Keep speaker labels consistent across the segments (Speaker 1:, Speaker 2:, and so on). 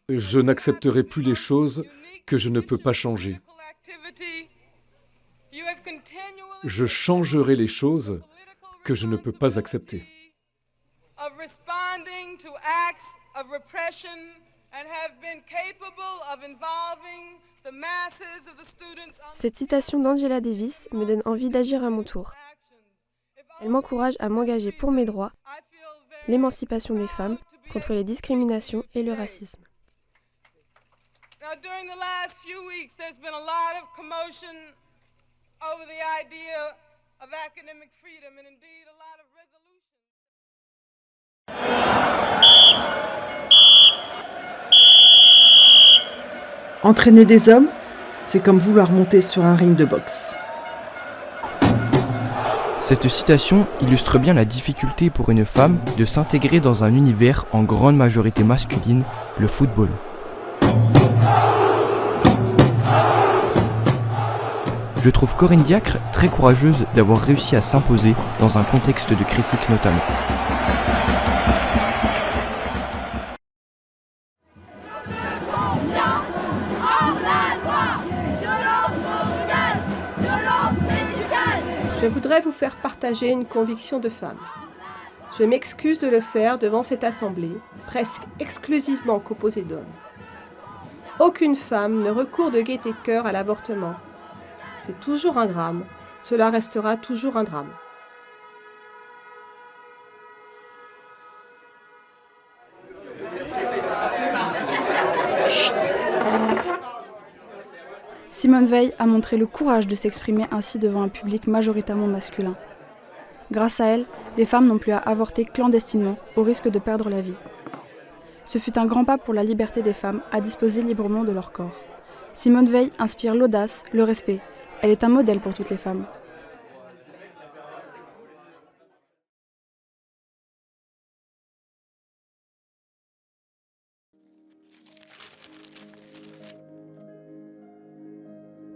Speaker 1: Je n'accepterai plus les choses que je ne peux pas changer. Je changerai les choses que je ne peux pas accepter.
Speaker 2: Cette citation d'Angela Davis me donne envie d'agir à mon tour. Elle m'encourage à m'engager pour mes droits, l'émancipation des femmes, contre les discriminations et le racisme.
Speaker 3: Entraîner des hommes, c'est comme vouloir monter sur un ring de boxe.
Speaker 4: Cette citation illustre bien la difficulté pour une femme de s'intégrer dans un univers en grande majorité masculine, le football. Je trouve Corinne Diacre très courageuse d'avoir réussi à s'imposer dans un contexte de critique notamment.
Speaker 5: Je voudrais vous faire partager une conviction de femme. Je m'excuse de le faire devant cette assemblée, presque exclusivement composée d'hommes. Aucune femme ne recourt de gaieté de cœur à l'avortement. C'est toujours un drame, cela restera toujours un drame.
Speaker 6: Simone Veil a montré le courage de s'exprimer ainsi devant un public majoritairement masculin. Grâce à elle, les femmes n'ont plus à avorter clandestinement au risque de perdre la vie. Ce fut un grand pas pour la liberté des femmes à disposer librement de leur corps. Simone Veil inspire l'audace, le respect. Elle est un modèle pour toutes les femmes.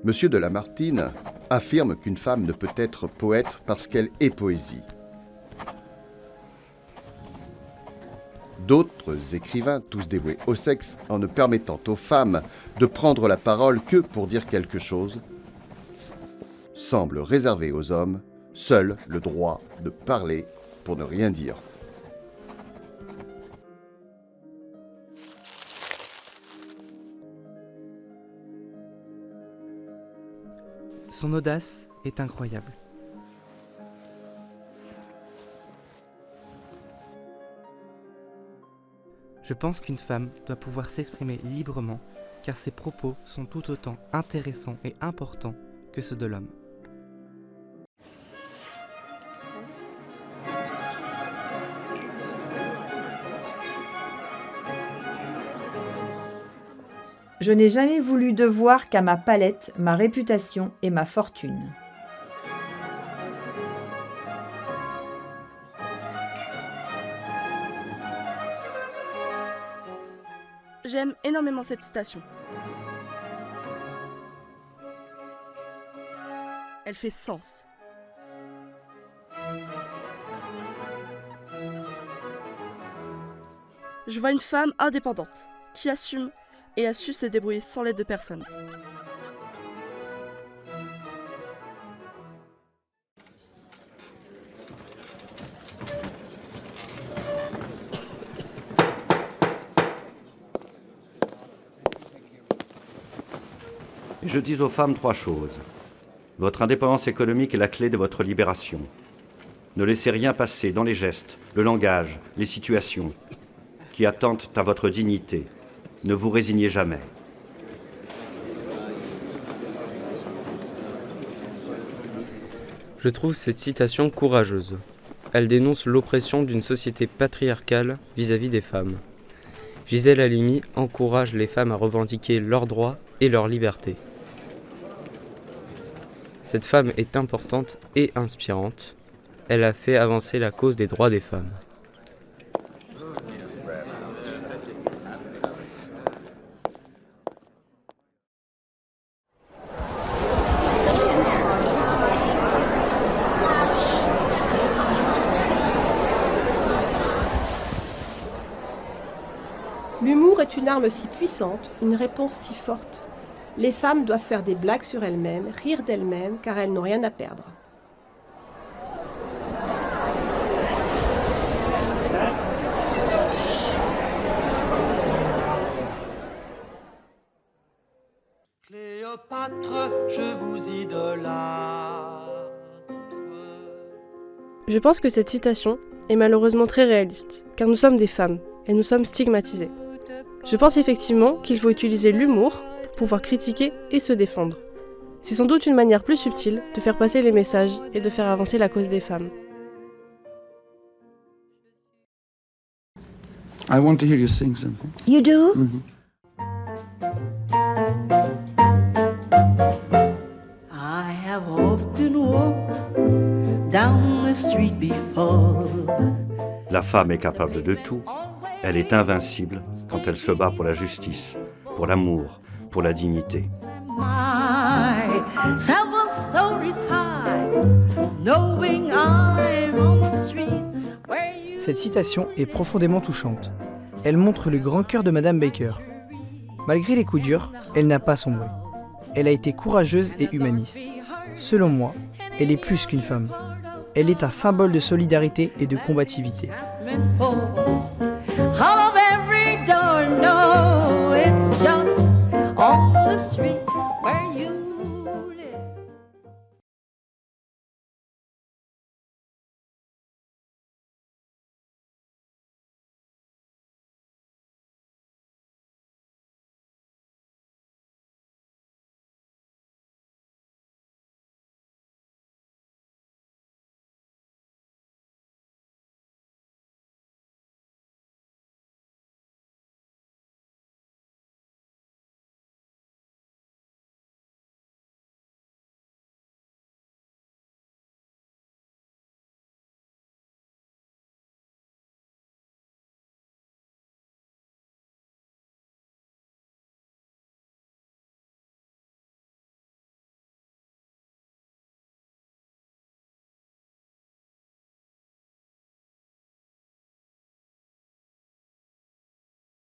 Speaker 7: Monsieur de Lamartine affirme qu'une femme ne peut être poète parce qu'elle est poésie. D'autres écrivains, tous dévoués au sexe, en ne permettant aux femmes de prendre la parole que pour dire quelque chose, semblent réserver aux hommes seul le droit de parler pour ne rien dire.
Speaker 8: Son audace est incroyable. Je pense qu'une femme doit pouvoir s'exprimer librement car ses propos sont tout autant intéressants et importants que ceux de l'homme.
Speaker 9: Je n'ai jamais voulu devoir qu'à ma palette, ma réputation et ma fortune.
Speaker 6: J'aime énormément cette citation. Elle fait sens. Je vois une femme indépendante, qui assume et a su se débrouiller sans l'aide de personne.
Speaker 10: Je dis aux femmes 3 choses. Votre indépendance économique est la clé de votre libération. Ne laissez rien passer dans les gestes, le langage, les situations qui attentent à votre dignité. Ne vous résignez jamais.
Speaker 11: Je trouve cette citation courageuse. Elle dénonce l'oppression d'une société patriarcale vis-à-vis des femmes. Gisèle Halimi encourage les femmes à revendiquer leurs droits et leur liberté. Cette femme est importante et inspirante. Elle a fait avancer la cause des droits des femmes.
Speaker 5: une arme si puissante, une réponse si forte. Les femmes doivent faire des blagues sur elles-mêmes, rire d'elles-mêmes, car elles n'ont rien à perdre.
Speaker 12: Cléopâtre, je vous idolâtre.
Speaker 2: Je pense que cette citation est malheureusement très réaliste, car nous sommes des femmes et nous sommes stigmatisées. Je pense effectivement qu'il faut utiliser l'humour pour pouvoir critiquer et se défendre. C'est sans doute une manière plus subtile de faire passer les messages et de faire avancer la cause des femmes.
Speaker 13: I want to hear you sing something.
Speaker 14: You do?
Speaker 13: Mm-hmm.
Speaker 14: I have often walked down the street before.
Speaker 10: La femme est capable de tout. Elle est invincible quand elle se bat pour la justice, pour l'amour, pour la dignité.
Speaker 14: My several stories high, knowing I'm on the street where you...
Speaker 15: Cette citation est profondément touchante. Elle montre le grand cœur de Madame Baker. Malgré les coups durs, elle n'a pas sombré. Elle a été courageuse et humaniste. Selon moi, elle est plus qu'une femme. Elle est un symbole de solidarité et de combativité.
Speaker 14: All of every door, no, it's just on the street where you